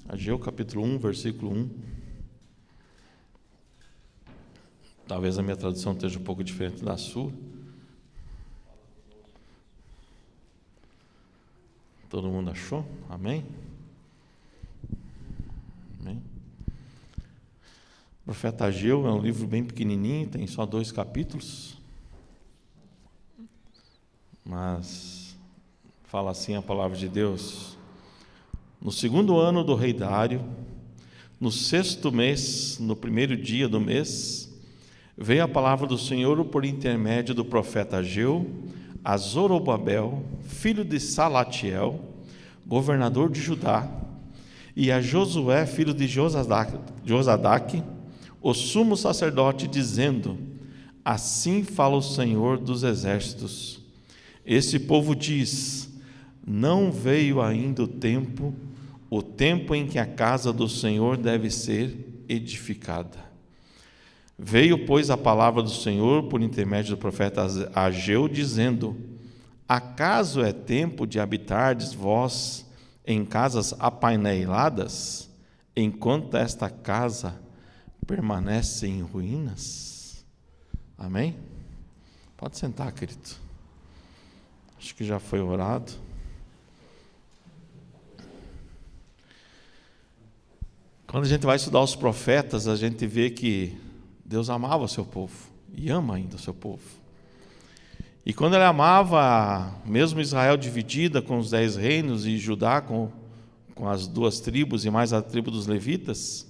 Ageu capítulo 1, versículo 1. Talvez a minha tradução esteja um pouco diferente da sua. Todo mundo achou? Amém? Amém. O profeta Ageu é um livro bem pequenininho, tem só 2 capítulos. Mas fala assim a palavra de Deus: no 2º ano do rei Dário, no 6º mês, no 1º dia do mês, veio a palavra do Senhor por intermédio do profeta Ageu a Zorobabel, filho de Salatiel, governador de Judá, e a Josué, filho de Josadaque, o sumo sacerdote, dizendo: assim fala o Senhor dos exércitos. Esse povo diz: não veio ainda o tempo em que a casa do Senhor deve ser edificada. Veio, pois, a palavra do Senhor por intermédio do profeta Ageu, dizendo: acaso é tempo de habitardes vós em casas apaineladas, enquanto esta casa permanece em ruínas? Amém? Pode sentar, querido. Acho que já foi orado. Quando a gente vai estudar os profetas, a gente vê que Deus amava o seu povo e ama ainda o seu povo. E quando Ele amava, mesmo Israel dividida com os 10 reinos e Judá com as 2 tribos e mais a tribo dos levitas,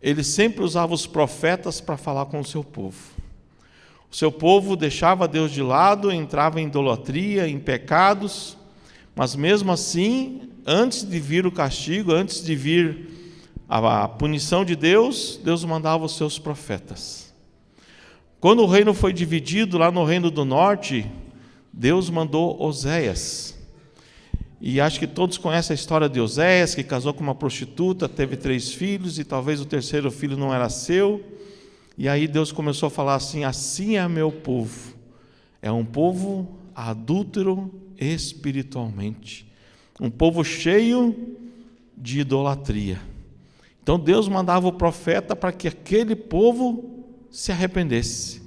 Ele sempre usava os profetas para falar com o seu povo. O seu povo deixava Deus de lado, entrava em idolatria, em pecados, mas mesmo assim, antes de vir o castigo, antes de vir a punição de Deus, Deus mandava os seus profetas. Quando o reino foi dividido lá no reino do norte, Deus mandou Oséias. E acho que todos conhecem a história de Oséias, que casou com uma prostituta, teve 3 filhos e talvez o 3º filho não era seu. E aí Deus começou a falar assim: assim é meu povo, é um povo adúltero espiritualmente, um povo cheio de idolatria. Então Deus mandava o profeta para que aquele povo se arrependesse.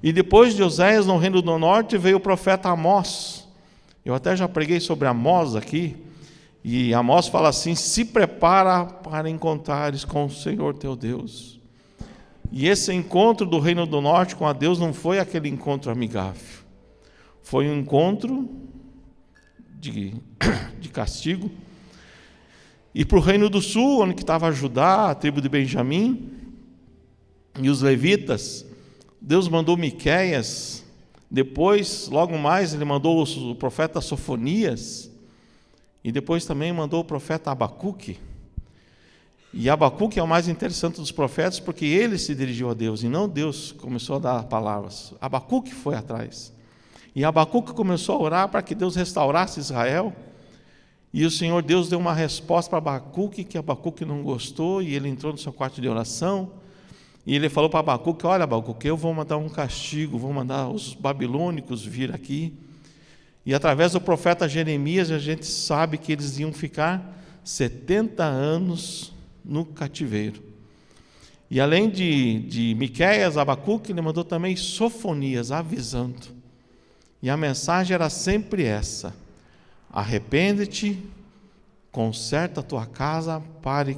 E depois de Oséias, no reino do norte, veio o profeta Amós. Eu até já preguei sobre Amós aqui, e Amós fala assim: se prepara para encontrares com o Senhor teu Deus. E esse encontro do reino do norte com a Deus não foi aquele encontro amigável, foi um encontro de castigo. E para o reino do sul, onde estava Judá, a tribo de Benjamim e os levitas, Deus mandou Miqueias. Depois, logo mais, Ele mandou o profeta Sofonias, e depois também mandou o profeta Abacuque. E Abacuque é o mais interessante dos profetas, porque ele se dirigiu a Deus, e não Deus começou a dar palavras. Abacuque foi atrás. E Abacuque começou a orar para que Deus restaurasse Israel. E o Senhor Deus deu uma resposta para Abacuque, que Abacuque não gostou, e ele entrou no seu quarto de oração, e ele falou para Abacuque: olha, Abacuque, eu vou mandar um castigo, vou mandar os babilônicos vir aqui. E através do profeta Jeremias, a gente sabe que eles iam ficar 70 anos no cativeiro. E além de Miqueias, Abacuque, ele mandou também Sofonias, avisando. E a mensagem era sempre essa: arrepende-te, conserta a tua casa, pare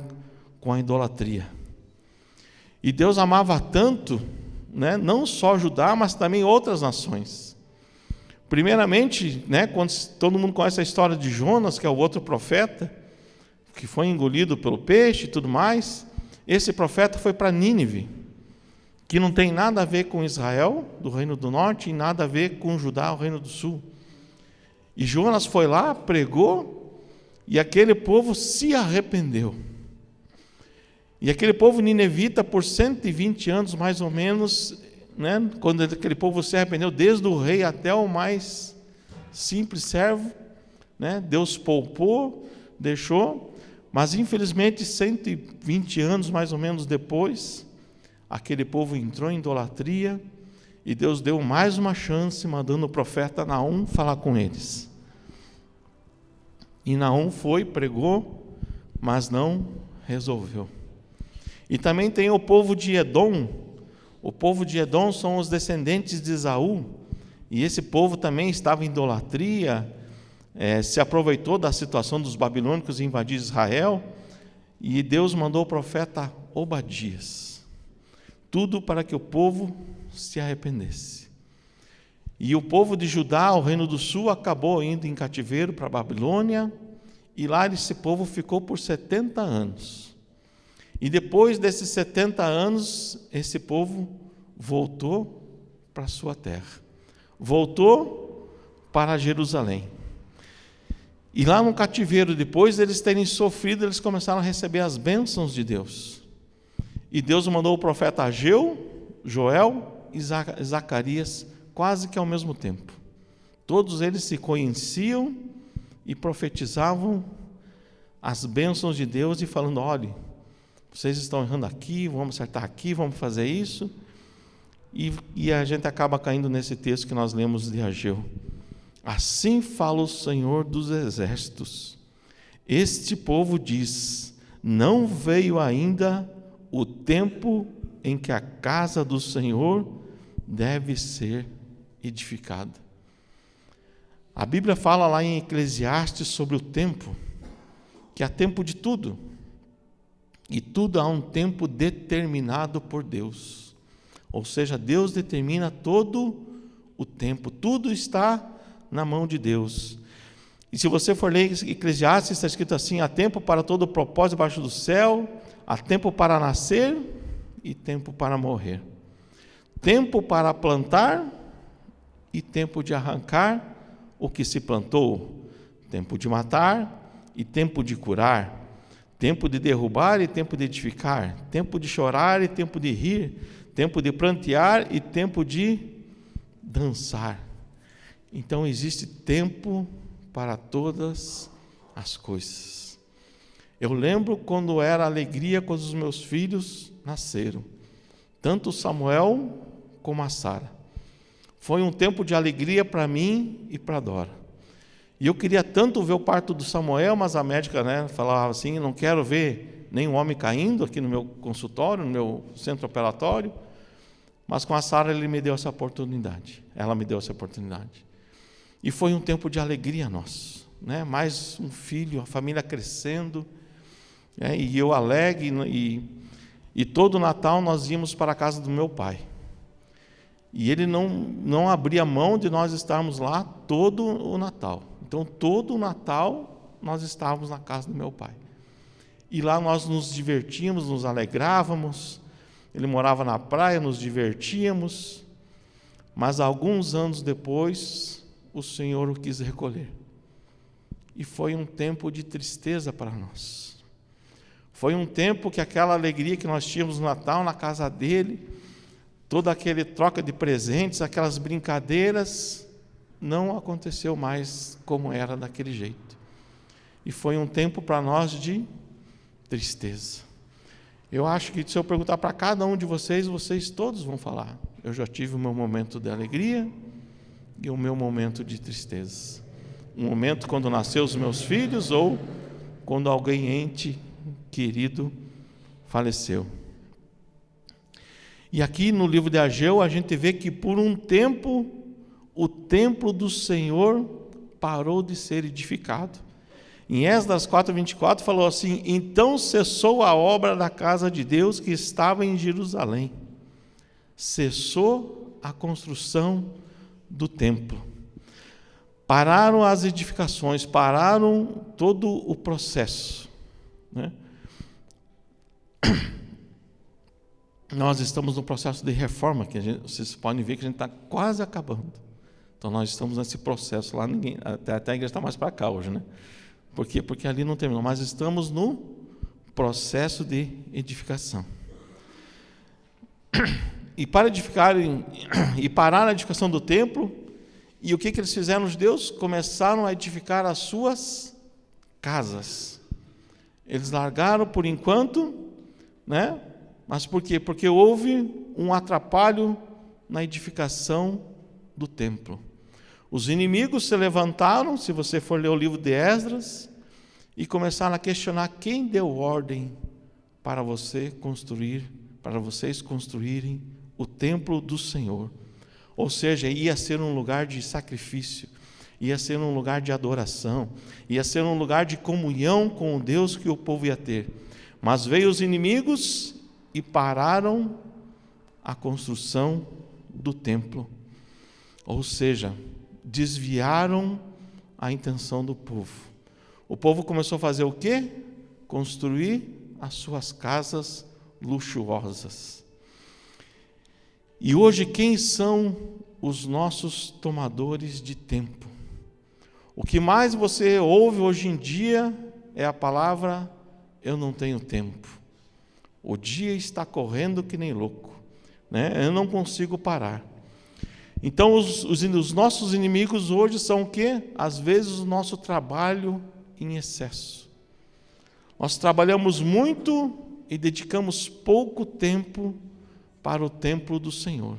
com a idolatria. E Deus amava tanto, não só Judá, mas também outras nações. Primeiramente, quando todo mundo conhece a história de Jonas, que é o outro profeta, que foi engolido pelo peixe e tudo mais, esse profeta foi para Nínive, que não tem nada a ver com Israel, do reino do norte, e nada a ver com Judá, o reino do sul. E Jonas foi lá, pregou, e aquele povo se arrependeu. E aquele povo ninevita, por 120 anos mais ou menos, quando aquele povo se arrependeu, desde o rei até o mais simples servo, Deus poupou, deixou, mas infelizmente 120 anos mais ou menos depois, aquele povo entrou em idolatria, e Deus deu mais uma chance, mandando o profeta Naum falar com eles. E Naum foi, pregou, mas não resolveu. E também tem o povo de Edom. O povo de Edom são os descendentes de Esaú, e esse povo também estava em idolatria, se aproveitou da situação dos babilônicos invadir Israel, e Deus mandou o profeta Obadias, tudo para que o povo se arrependesse. E o povo de Judá, o reino do sul, acabou indo em cativeiro para a Babilônia, e lá esse povo ficou por 70 anos. E depois desses 70 anos, esse povo voltou para a sua terra, voltou para Jerusalém. E lá no cativeiro, depois deles terem sofrido, eles começaram a receber as bênçãos de Deus. E Deus mandou o profeta Ageu, Joel e Zacarias, quase que ao mesmo tempo. Todos eles se conheciam e profetizavam as bênçãos de Deus e falando: olhe, vocês estão errando aqui, vamos acertar aqui, vamos fazer isso. E a gente acaba caindo nesse texto que nós lemos de Ageu. Assim fala o Senhor dos Exércitos: este povo diz, não veio ainda o tempo em que a casa do Senhor deve ser edificada. A Bíblia fala lá em Eclesiastes sobre o tempo, que há tempo de tudo, e tudo há um tempo determinado por Deus. Ou seja, Deus determina todo o tempo, tudo está na mão de Deus. E se você for ler Eclesiastes, está escrito assim: há tempo para todo o propósito debaixo do céu, há tempo para nascer e tempo para morrer, tempo para plantar e tempo de arrancar o que se plantou, tempo de matar e tempo de curar, tempo de derrubar e tempo de edificar, tempo de chorar e tempo de rir, tempo de prantear e tempo de dançar. Então existe tempo para todas as coisas. Eu lembro quando era alegria quando os meus filhos nasceram, tanto Samuel como a Sara. Foi um tempo de alegria para mim e para a Dora. E eu queria tanto ver o parto do Samuel, mas a médica, falava assim: não quero ver nenhum homem caindo aqui no meu consultório, no meu centro operatório. Mas com a Sara ela me deu essa oportunidade. E foi um tempo de alegria nosso, mais um filho, a família crescendo, e eu alegre, e todo Natal nós íamos para a casa do meu pai. E ele não abria mão de nós estarmos lá todo o Natal. Então, todo o Natal nós estávamos na casa do meu pai. E lá nós nos divertíamos, nos alegrávamos. Ele morava na praia, nos divertíamos. Mas alguns anos depois, o Senhor o quis recolher. E foi um tempo de tristeza para nós. Foi um tempo que aquela alegria que nós tínhamos no Natal, na casa dele, toda aquela troca de presentes, aquelas brincadeiras, não aconteceu mais como era daquele jeito. E foi um tempo para nós de tristeza. Eu acho que se eu perguntar para cada um de vocês, vocês todos vão falar: eu já tive o meu momento de alegria e o meu momento de tristeza. Um momento quando nasceu os meus filhos ou quando alguém ente querido faleceu. E aqui no livro de Ageu a gente vê que por um tempo o templo do Senhor parou de ser edificado. Em Esdras 4:24 falou assim: então cessou a obra da casa de Deus que estava em Jerusalém. Cessou a construção do templo. Pararam as edificações, pararam todo o processo. Nós estamos no processo de reforma, que vocês podem ver que a gente está quase acabando. Então nós estamos nesse processo lá, até a igreja está mais para cá hoje, Por quê? Porque ali não terminou, mas estamos no processo de edificação. E para edificar e parar a edificação do templo, e o que eles fizeram, os judeus? Começaram a edificar as suas casas. Eles largaram por enquanto, Mas por quê? Porque houve um atrapalho na edificação do templo. Os inimigos se levantaram, se você for ler o livro de Esdras, e começaram a questionar quem deu ordem para vocês construírem o templo do Senhor. Ou seja, ia ser um lugar de sacrifício, ia ser um lugar de adoração, ia ser um lugar de comunhão com o Deus que o povo ia ter. Mas veio os inimigos e pararam a construção do templo. Ou seja, desviaram a intenção do povo. O povo começou a fazer o quê? Construir as suas casas luxuosas. E hoje, quem são os nossos tomadores de tempo? O que mais você ouve hoje em dia é a palavra: eu não tenho tempo. O dia está correndo que nem louco, né? Eu não consigo parar. Então, os nossos inimigos hoje são o quê? Às vezes, o nosso trabalho em excesso. Nós trabalhamos muito e dedicamos pouco tempo para o templo do Senhor.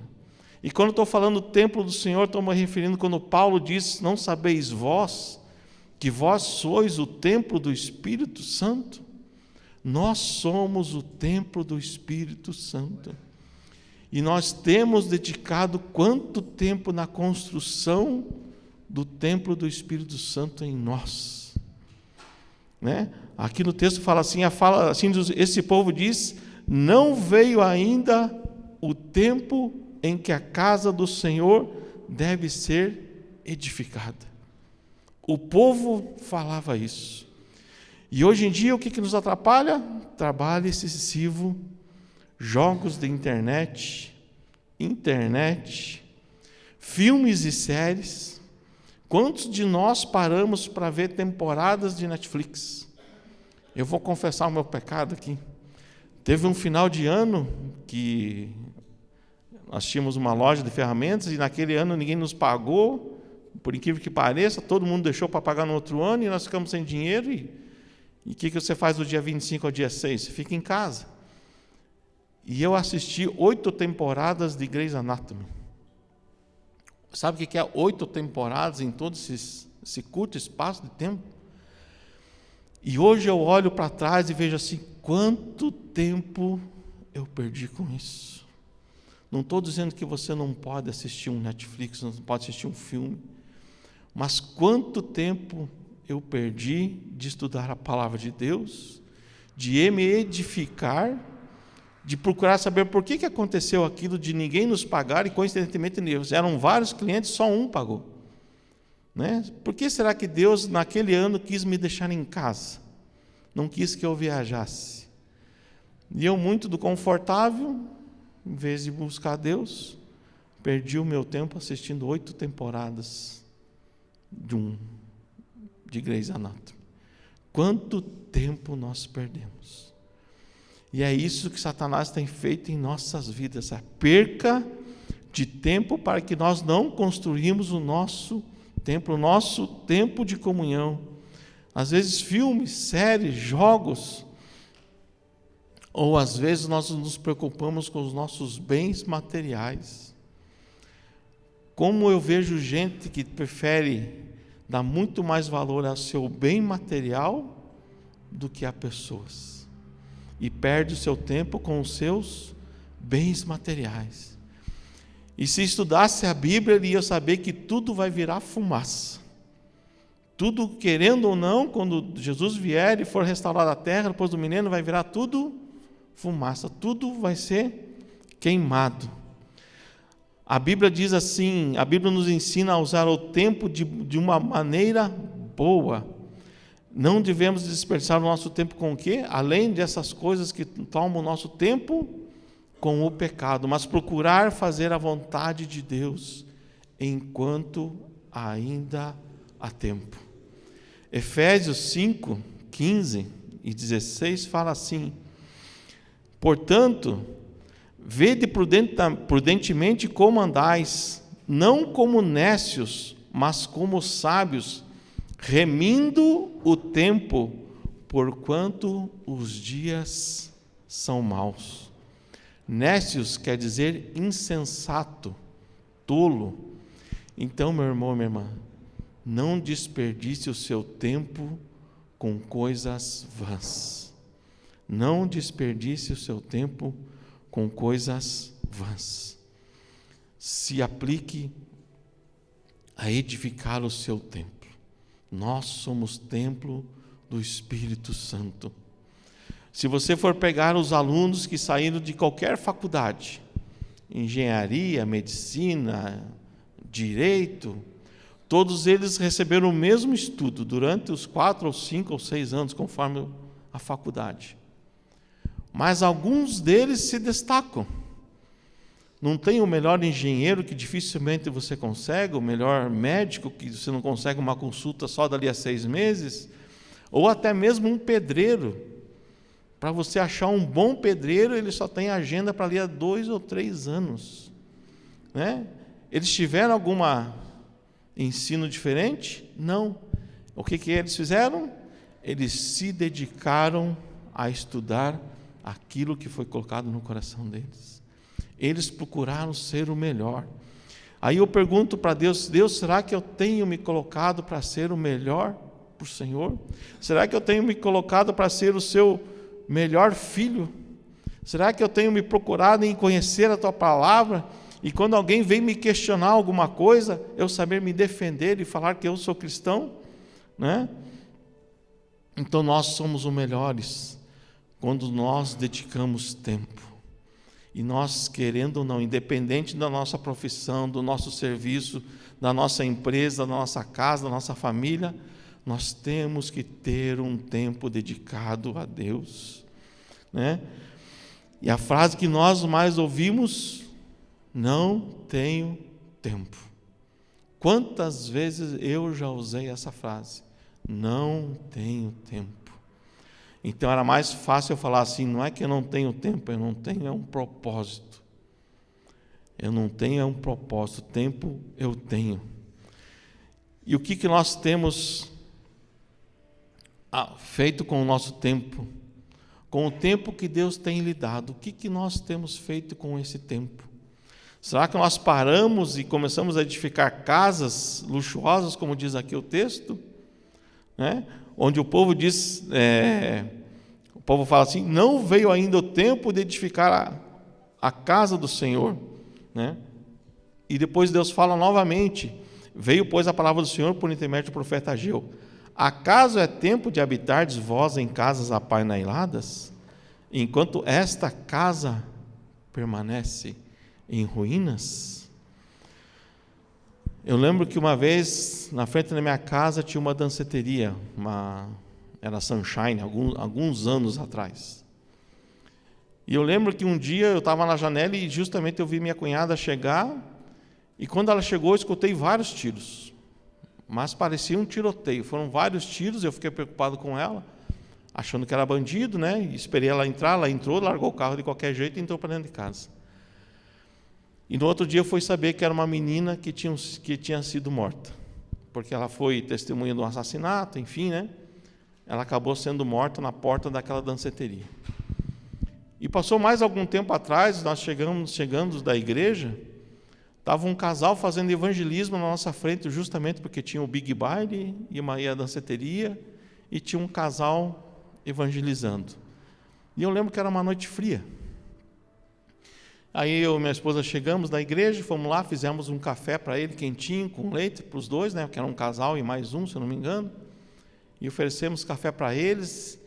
E quando estou falando templo do Senhor, estou me referindo quando Paulo diz: não sabeis vós que vós sois o templo do Espírito Santo? Nós somos o templo do Espírito Santo. E nós temos dedicado quanto tempo na construção do templo do Espírito Santo em nós, né? Aqui no texto fala assim, esse povo diz: não veio ainda o tempo em que a casa do Senhor deve ser edificada. O povo falava isso. E hoje em dia o que nos atrapalha? Trabalho excessivo, jogos de internet, filmes e séries. Quantos de nós paramos para ver temporadas de Netflix? Eu vou confessar o meu pecado aqui. Teve um final de ano que nós tínhamos uma loja de ferramentas e naquele ano ninguém nos pagou, por incrível que pareça, todo mundo deixou para pagar no outro ano e nós ficamos sem dinheiro. E o que você faz do dia 25 ao dia 6? Você fica em casa. E eu assisti 8 temporadas de Grey's Anatomy. Sabe o que é 8 temporadas em todo esse curto espaço de tempo? E hoje eu olho para trás e vejo assim, quanto tempo eu perdi com isso. Não estou dizendo que você não pode assistir um Netflix, não pode assistir um filme, mas quanto tempo eu perdi de estudar a palavra de Deus, de me edificar, de procurar saber por que aconteceu aquilo, de ninguém nos pagar, e coincidentemente eram vários clientes, só um pagou. Né? Por que será que Deus naquele ano quis me deixar em casa? Não quis que eu viajasse. E eu, muito do confortável, em vez de buscar Deus, perdi o meu tempo assistindo 8 temporadas de Grey's Anatomy. Quanto tempo nós perdemos? E é isso que Satanás tem feito em nossas vidas, a perca de tempo para que nós não construímos o nosso tempo de comunhão. Às vezes filmes, séries, jogos, ou às vezes nós nos preocupamos com os nossos bens materiais. Como eu vejo gente que prefere dar muito mais valor ao seu bem material do que a pessoas. E perde o seu tempo com os seus bens materiais. E se estudasse a Bíblia, ele ia saber que tudo vai virar fumaça. Tudo, querendo ou não, quando Jesus vier e for restaurar a terra, depois do milênio, vai virar tudo fumaça. Tudo vai ser queimado. A Bíblia diz assim, a Bíblia nos ensina a usar o tempo de uma maneira boa. Não devemos dispersar o nosso tempo com o quê? Além dessas coisas que tomam o nosso tempo, com o pecado, mas procurar fazer a vontade de Deus enquanto ainda há tempo. Efésios 5, 15 e 16 fala assim: portanto, vede prudentemente como andais, não como nécios, mas como sábios, remindo o tempo, porquanto os dias são maus. Nécios quer dizer insensato, tolo. Então, meu irmão, minha irmã, não desperdice o seu tempo com coisas vãs. Não desperdice o seu tempo com coisas vãs. Se aplique a edificar o seu templo. Nós somos templo do Espírito Santo. Se você for pegar os alunos que saíram de qualquer faculdade, engenharia, medicina, direito, todos eles receberam o mesmo estudo durante os 4 ou 5 ou 6 anos, conforme a faculdade. Mas alguns deles se destacam. Não tem o melhor engenheiro, que dificilmente você consegue, o melhor médico, que você não consegue uma consulta só dali a 6 meses, ou até mesmo um pedreiro. Para você achar um bom pedreiro, ele só tem agenda para ali há 2 ou 3 anos. Né? Eles tiveram algum ensino diferente? Não. O que eles fizeram? Eles se dedicaram a estudar aquilo que foi colocado no coração deles. Eles procuraram ser o melhor. Aí eu pergunto para Deus: Deus, será que eu tenho me colocado para ser o melhor para o Senhor? Será que eu tenho me colocado para ser o seu melhor filho? Será que eu tenho me procurado em conhecer a tua palavra? E quando alguém vem me questionar alguma coisa, eu saber me defender e falar que eu sou cristão? Né? Então nós somos os melhores quando nós dedicamos tempo. E nós, querendo ou não, independente da nossa profissão, do nosso serviço, da nossa empresa, da nossa casa, da nossa família, nós temos que ter um tempo dedicado a Deus. Né? E a frase que nós mais ouvimos: não tenho tempo. Quantas vezes eu já usei essa frase? Não tenho tempo. Então era mais fácil eu falar assim: não é que eu não tenho tempo, eu não tenho é um propósito. Eu não tenho é um propósito, tempo eu tenho. E o que nós temos feito com o nosso tempo? Com o tempo que Deus tem lhe dado, o que nós temos feito com esse tempo? Será que nós paramos e começamos a edificar casas luxuosas, como diz aqui o texto? Né? Onde o povo diz, o povo fala assim: não veio ainda o tempo de edificar a casa do Senhor. Né? E depois Deus fala novamente: veio, pois, a palavra do Senhor por intermédio do profeta Ageu. Acaso é tempo de habitardes vós em casas apaineladas, enquanto esta casa permanece em ruínas? Eu lembro que uma vez, na frente da minha casa, tinha uma danceteria, era Sunshine, alguns anos atrás. E eu lembro que um dia eu estava na janela e justamente eu vi minha cunhada chegar, e quando ela chegou eu escutei vários tiros, mas parecia um tiroteio, foram vários tiros. Eu fiquei preocupado com ela, achando que era bandido, né? E esperei ela entrar, ela entrou, largou o carro de qualquer jeito e entrou para dentro de casa. E no outro dia eu fui saber que era uma menina que tinha sido morta, porque ela foi testemunha de um assassinato, enfim, né? Ela acabou sendo morta na porta daquela danceteria. E passou mais algum tempo atrás, nós chegando da igreja, estava um casal fazendo evangelismo na nossa frente, justamente porque tinha o Big Baile e a danceteria, e tinha um casal evangelizando. E eu lembro que era uma noite fria. Aí eu e minha esposa chegamos da igreja, fomos lá, fizemos um café para ele, quentinho, com leite, para os dois, né, que era um casal e mais um, se eu não me engano, e oferecemos café para eles.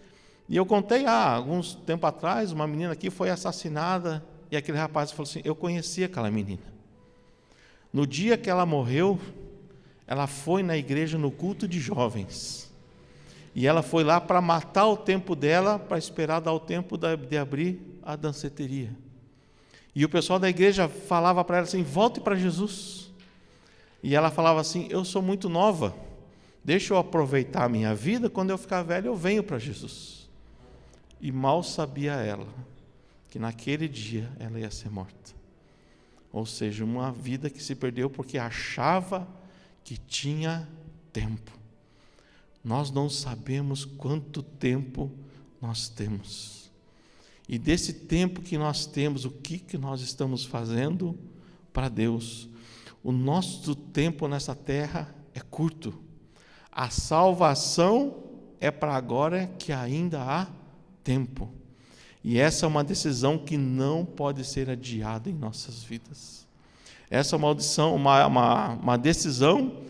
E eu contei, alguns tempo atrás, uma menina aqui foi assassinada, e aquele rapaz falou assim: eu conhecia aquela menina. No dia que ela morreu, ela foi na igreja no culto de jovens, e ela foi lá para matar o tempo dela, para esperar dar o tempo de abrir a danceteria. E o pessoal da igreja falava para ela assim: volte para Jesus. E ela falava assim: eu sou muito nova, deixa eu aproveitar a minha vida, quando eu ficar velha eu venho para Jesus. E mal sabia ela que naquele dia ela ia ser morta. Ou seja, uma vida que se perdeu porque achava que tinha tempo. Nós não sabemos quanto tempo nós temos. E desse tempo que nós temos, o que nós estamos fazendo para Deus? O nosso tempo nessa terra é curto. A salvação é para agora que ainda há tempo. E essa é uma decisão que não pode ser adiada em nossas vidas. Essa é uma decisão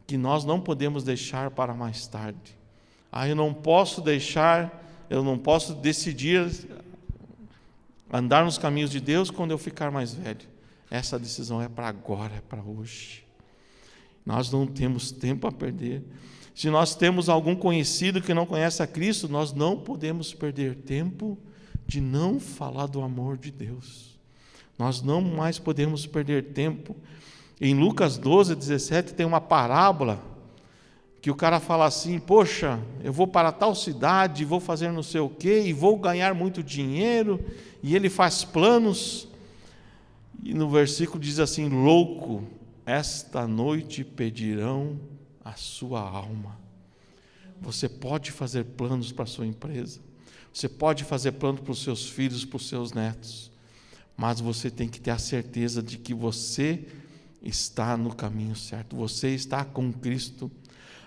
que nós não podemos deixar para mais tarde. Eu não posso decidir andar nos caminhos de Deus quando eu ficar mais velho. Essa decisão é para agora, é para hoje. Nós não temos tempo a perder. Se nós temos algum conhecido que não conhece a Cristo, nós não podemos perder tempo de não falar do amor de Deus. Nós não mais podemos perder tempo. Em Lucas 12, 17, tem uma parábola que o cara fala assim: poxa, eu vou para tal cidade, vou fazer não sei o quê, e vou ganhar muito dinheiro, e ele faz planos, e no versículo diz assim: louco, esta noite pedirão a sua alma. Você pode fazer planos para a sua empresa, você pode fazer planos para os seus filhos, para os seus netos, mas você tem que ter a certeza de que você está no caminho certo, você está com Cristo.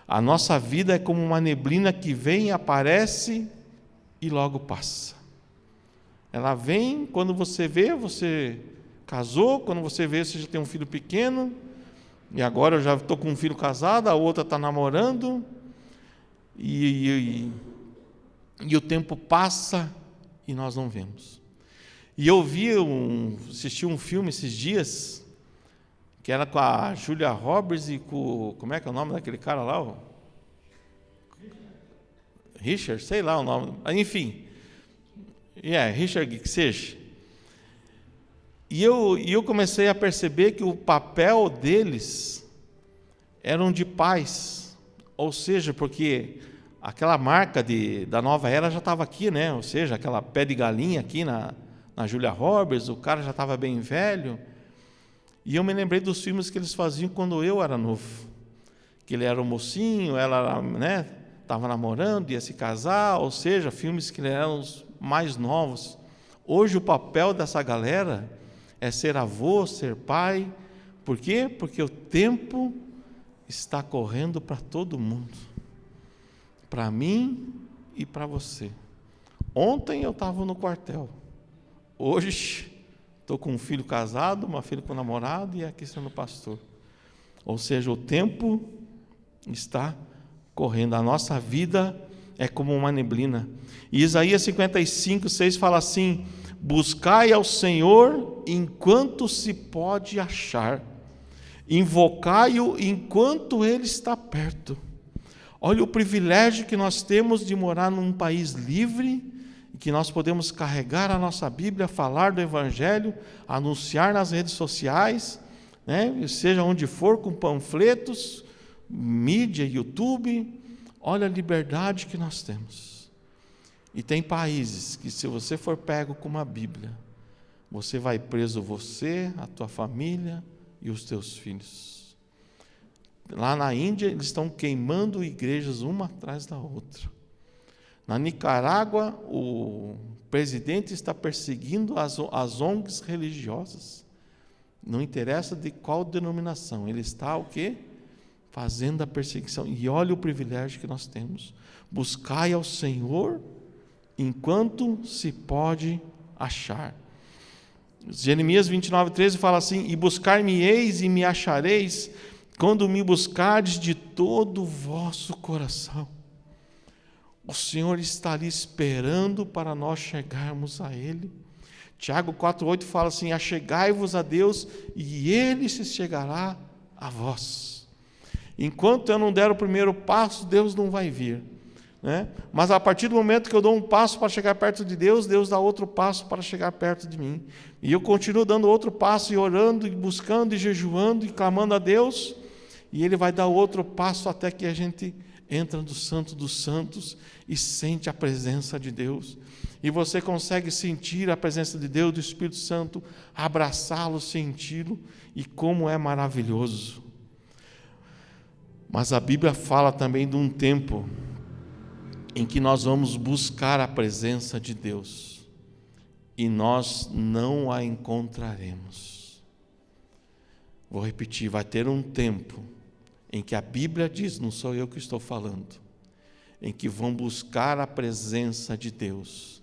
A nossa vida é como uma neblina que vem, aparece e logo passa. Ela vem, quando você vê, você casou, quando você vê, você já tem um filho pequeno, e agora eu já estou com um filho casado, a outra está namorando, e o tempo passa e nós não vemos. E eu assisti um filme esses dias, que era com a Julia Roberts e com, como é que é o nome daquele cara lá? Richard, sei lá o nome, enfim, Richard que seja. E eu comecei a perceber que o papel deles eram de pais, ou seja, porque aquela marca da nova era já estava aqui, né? Ou seja, aquela pé de galinha aqui na Julia Roberts, o cara já estava bem velho. E eu me lembrei dos filmes que eles faziam quando eu era novo, que ele era um mocinho, ela, né, estava namorando, ia se casar, ou seja, filmes que eram os mais novos. Hoje o papel dessa galera é ser avô, ser pai. Por quê? Porque o tempo está correndo para todo mundo, para mim e para você. Ontem eu estava no quartel, hoje estou com um filho casado, uma filha com namorado e aqui sendo pastor. Ou seja, o tempo está correndo, a nossa vida é como uma neblina. E Isaías 55, 6 fala assim: buscai ao Senhor enquanto se pode achar, invocai-o enquanto Ele está perto. Olha o privilégio que nós temos de morar num país livre, que nós podemos carregar a nossa Bíblia, falar do Evangelho, anunciar nas redes sociais, né? Seja onde for, com panfletos, mídia, YouTube. Olha a liberdade que nós temos. E tem países que, se você for pego com uma Bíblia, você vai preso, você, a tua família e os teus filhos. Lá na Índia, eles estão queimando igrejas uma atrás da outra. Na Nicarágua, o presidente está perseguindo as ONGs religiosas. Não interessa de qual denominação, ele está o quê? Fazendo a perseguição. E olha o privilégio que nós temos. Buscai ao Senhor enquanto se pode achar. Jeremias 29, 13 fala assim: e buscar-me-eis e me achareis, quando me buscardes de todo o vosso coração. O Senhor está ali esperando para nós chegarmos a Ele. Tiago 4,8 fala assim: achegai-vos a Deus e Ele se chegará a vós. Enquanto eu não der o primeiro passo, Deus não vai vir, né? Mas a partir do momento que eu dou um passo para chegar perto de Deus, Deus dá outro passo para chegar perto de mim. E eu continuo dando outro passo, e orando, e buscando, e jejuando, e clamando a Deus, e Ele vai dar outro passo até que a gente entra no Santo dos Santos e sente a presença de Deus. E você consegue sentir a presença de Deus, do Espírito Santo, abraçá-lo, senti-lo, e como é maravilhoso. Mas a Bíblia fala também de um tempo em que nós vamos buscar a presença de Deus e nós não a encontraremos. Vou repetir, vai ter um tempo em que a Bíblia diz, não sou eu que estou falando, em que vão buscar a presença de Deus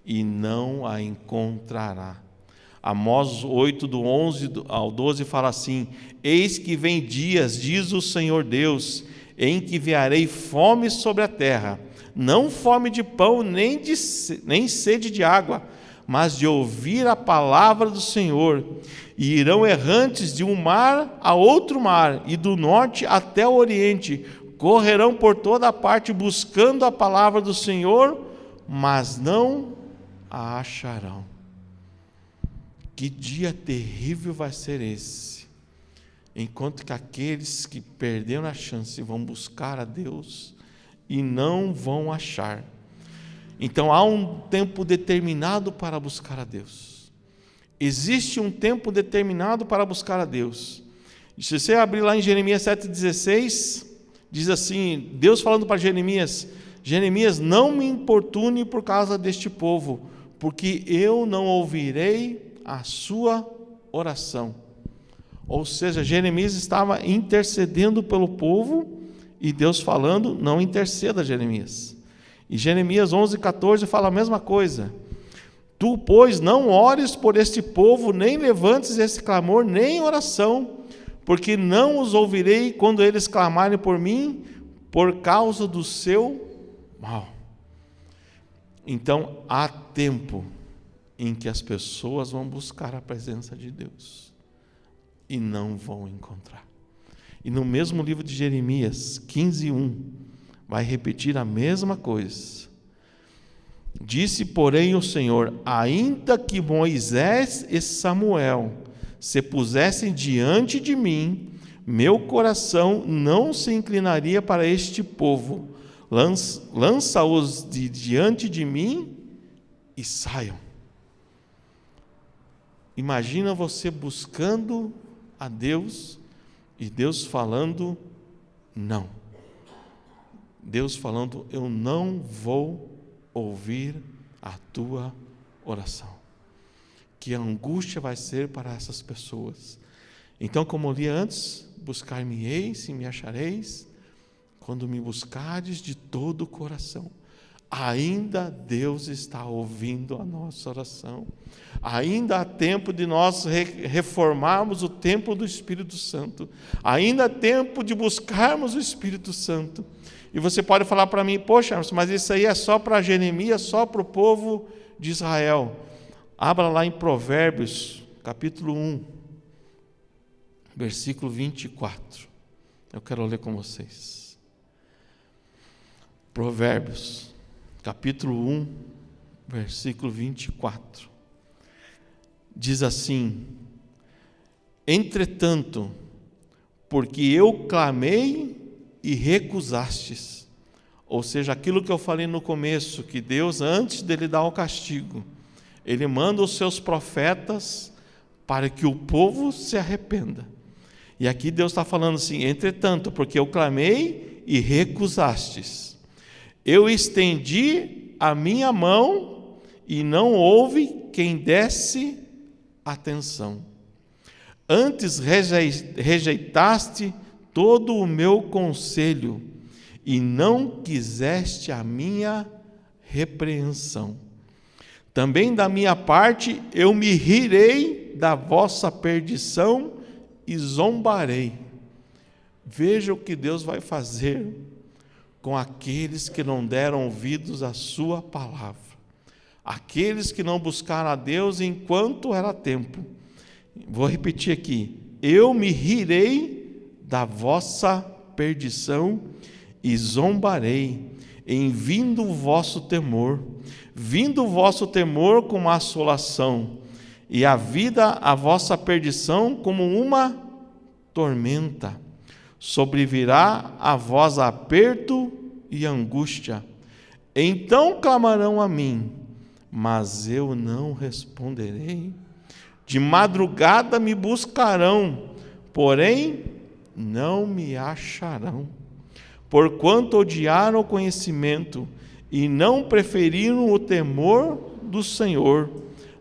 e não a encontrará. Amós 8, do 11 ao 12, fala assim: eis que vem dias, diz o Senhor Deus, em que enviarei fome sobre a terra, não fome de pão, nem sede de água, mas de ouvir a palavra do Senhor. E irão errantes de um mar a outro mar, e do norte até o oriente, correrão por toda a parte buscando a palavra do Senhor, mas não a acharão. Que dia terrível vai ser esse, enquanto que aqueles que perderam a chance vão buscar a Deus e não vão achar. Então há um tempo determinado para buscar a Deus. Existe um tempo determinado para buscar a Deus. Se você abrir lá em Jeremias 7,16, diz assim, Deus falando para Jeremias: Jeremias, não me importune por causa deste povo, porque eu não ouvirei a sua oração. Ou seja, Jeremias estava intercedendo pelo povo e Deus falando: não interceda, Jeremias. E Jeremias 11,14 fala a mesma coisa: tu, pois, não ores por este povo, nem levantes esse clamor, nem oração, porque não os ouvirei quando eles clamarem por mim, por causa do seu mal. Então, há tempo em que as pessoas vão buscar a presença de Deus e não vão encontrar. E no mesmo livro de Jeremias 15:1 vai repetir a mesma coisa. Disse, porém, o Senhor: ainda que Moisés e Samuel se pusessem diante de mim, meu coração não se inclinaria para este povo. Lança-os diante de mim e saiam. Imagina você buscando a Deus e Deus falando não. Deus falando: eu não vou ouvir a tua oração. Que angústia vai ser para essas pessoas. Então, como eu li antes, buscar-me-eis e me achareis, quando me buscardes de todo o coração. Ainda Deus está ouvindo a nossa oração. Ainda há tempo de nós reformarmos o templo do Espírito Santo. Ainda há tempo de buscarmos o Espírito Santo. E você pode falar para mim: poxa, mas isso aí é só para Jeremias, só para o povo de Israel. Abra lá em Provérbios, capítulo 1, versículo 24. Eu quero ler com vocês. Provérbios, capítulo 1, versículo 24. Diz assim: entretanto, porque eu clamei e recusastes. Ou seja, aquilo que eu falei no começo, que Deus, antes dele dar o castigo, ele manda os seus profetas para que o povo se arrependa. E aqui Deus está falando assim: entretanto, porque eu clamei e recusastes. Eu estendi a minha mão e não houve quem desse atenção. Antes rejeitaste todo o meu conselho e não quiseste a minha repreensão. Também da minha parte eu me rirei da vossa perdição e zombarei. Veja o que Deus vai fazer com aqueles que não deram ouvidos à sua palavra, aqueles que não buscaram a Deus enquanto era tempo. Vou repetir aqui: eu me rirei da vossa perdição e zombarei em vindo o vosso temor como assolação, e a vida a vossa perdição como uma tormenta. Sobrevirá a vós aperto e angústia. Então clamarão a mim, mas eu não responderei. De madrugada me buscarão, porém não me acharão. Porquanto odiaram o conhecimento e não preferiram o temor do Senhor,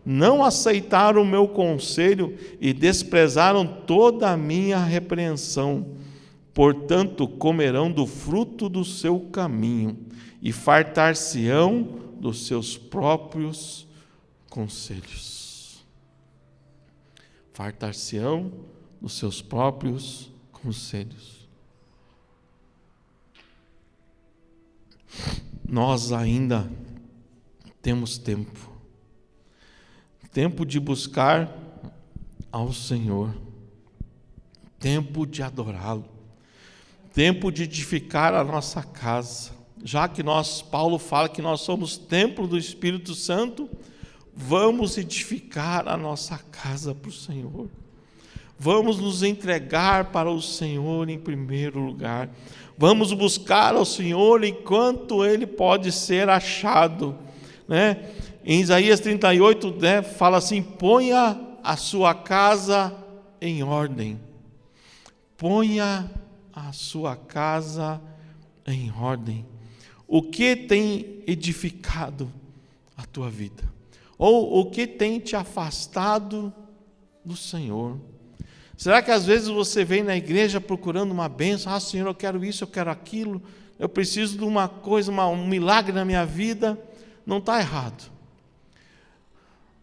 não aceitaram o meu conselho e desprezaram toda a minha repreensão. Portanto, comerão do fruto do seu caminho e fartar-se-ão dos seus próprios conselhos. Fartar-se-ão dos seus próprios conselhos. Nós ainda temos tempo de buscar ao Senhor, tempo de adorá-lo, tempo de edificar a nossa casa, já que Paulo fala que nós somos templo do Espírito Santo, vamos edificar a nossa casa para o Senhor, vamos nos entregar para o Senhor em primeiro lugar, vamos buscar ao Senhor enquanto Ele pode ser achado, né? Em Isaías 38, né, fala assim: ponha a sua casa em ordem, ponha a sua casa em ordem. O que tem edificado a tua vida? Ou o que tem te afastado do Senhor? Será que às vezes você vem na igreja procurando uma bênção? Senhor, eu quero isso, eu quero aquilo, eu preciso de uma coisa, um milagre na minha vida. Não está errado.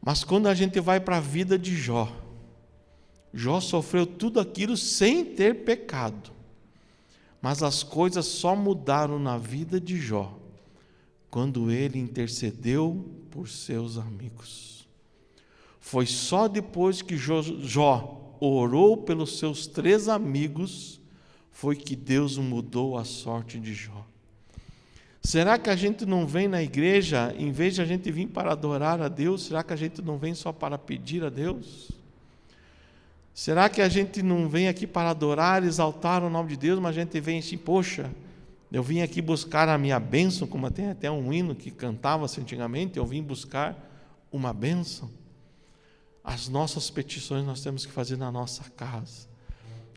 Mas quando a gente vai para a vida de Jó, Jó sofreu tudo aquilo sem ter pecado. Mas as coisas só mudaram na vida de Jó quando ele intercedeu por seus amigos. Foi só depois que Jó orou pelos seus 3 amigos, foi que Deus mudou a sorte de Jó. Será que a gente não vem na igreja, em vez de a gente vir para adorar a Deus, será que a gente não vem só para pedir a Deus? Será que a gente não vem aqui para adorar, exaltar o nome de Deus, mas a gente vem assim: poxa, eu vim aqui buscar a minha bênção, como tem até um hino que cantava-se antigamente, eu vim buscar uma bênção. As nossas petições nós temos que fazer na nossa casa,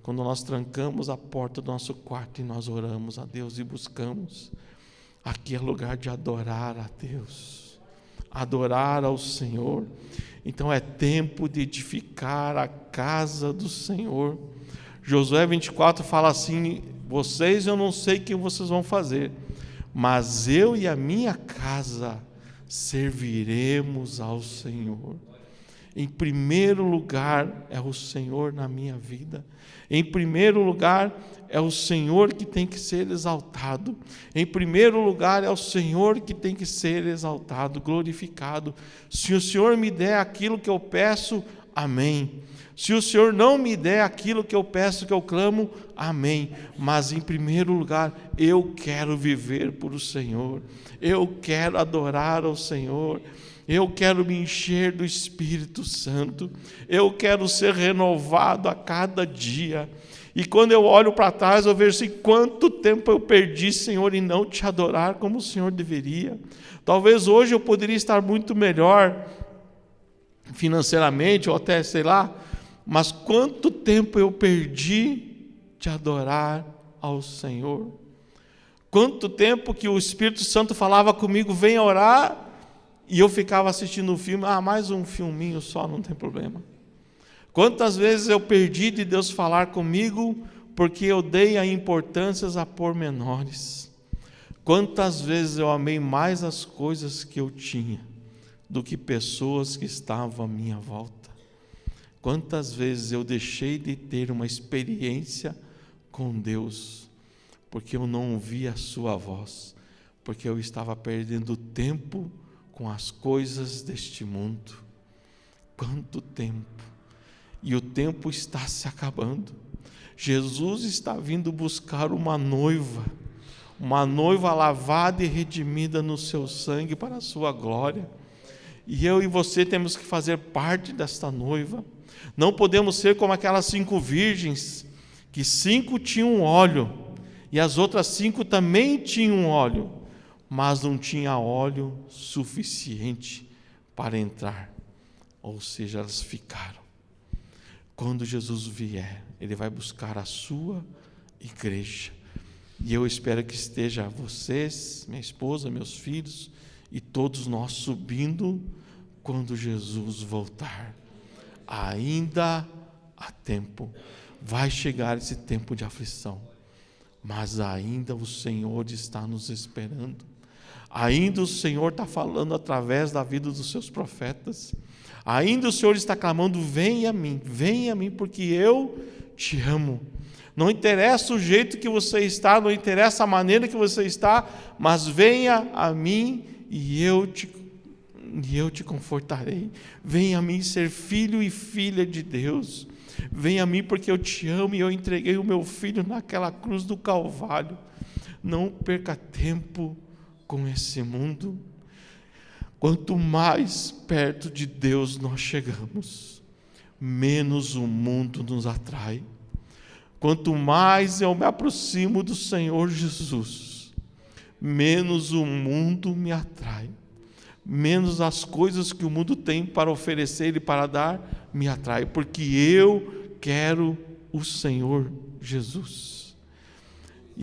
quando nós trancamos a porta do nosso quarto e nós oramos a Deus e buscamos. Aqui é lugar de adorar a Deus, adorar ao Senhor. Então é tempo de edificar a casa do Senhor. Josué 24 fala assim: vocês, eu não sei o que vocês vão fazer, mas eu e a minha casa serviremos ao Senhor. Em primeiro lugar é o Senhor na minha vida. Em primeiro lugar é o Senhor que tem que ser exaltado. Em primeiro lugar é o Senhor que tem que ser exaltado, glorificado. Se o Senhor me der aquilo que eu peço, amém. Se o Senhor não me der aquilo que eu peço, que eu clamo, amém. Mas em primeiro lugar, eu quero viver por o Senhor. Eu quero adorar ao Senhor. Eu quero me encher do Espírito Santo. Eu quero ser renovado a cada dia. E quando eu olho para trás, eu vejo assim: quanto tempo eu perdi, Senhor, em não te adorar como o Senhor deveria. Talvez hoje eu poderia estar muito melhor financeiramente, ou até, sei lá, mas quanto tempo eu perdi de adorar ao Senhor. Quanto tempo que o Espírito Santo falava comigo: venha orar, e eu ficava assistindo um filme, mais um filminho só, não tem problema. Quantas vezes eu perdi de Deus falar comigo, porque eu dei a importância a pormenores. Quantas vezes eu amei mais as coisas que eu tinha, do que pessoas que estavam à minha volta. Quantas vezes eu deixei de ter uma experiência com Deus, porque eu não ouvia a sua voz, porque eu estava perdendo tempo com as coisas deste mundo. Quanto tempo! E o tempo está se acabando. Jesus está vindo buscar uma noiva lavada e redimida no seu sangue para a sua glória. E eu e você temos que fazer parte desta noiva. Não podemos ser como aquelas 5 virgens, que 5 tinham óleo, e as outras 5 também tinham óleo, mas não tinha óleo suficiente para entrar. Ou seja, elas ficaram. Quando Jesus vier, Ele vai buscar a sua igreja. E eu espero que esteja vocês, minha esposa, meus filhos, e todos nós subindo quando Jesus voltar. Ainda há tempo. Vai chegar esse tempo de aflição. mas ainda o Senhor está nos esperando. Ainda o Senhor está falando através da vida dos seus profetas. Ainda o Senhor está clamando: vem a mim, porque eu te amo. Não interessa o jeito que você está, não interessa a maneira que você está, mas venha a mim e eu te confortarei. Venha a mim ser filho e filha de Deus. Venha a mim porque eu te amo e eu entreguei o meu filho naquela cruz do Calvário. Não perca tempo com esse mundo. Quanto mais perto de Deus nós chegamos, menos o mundo nos atrai. Quanto mais eu me aproximo do Senhor Jesus, menos o mundo me atrai. Menos as coisas que o mundo tem para oferecer e para dar me atrai, porque eu quero o Senhor Jesus.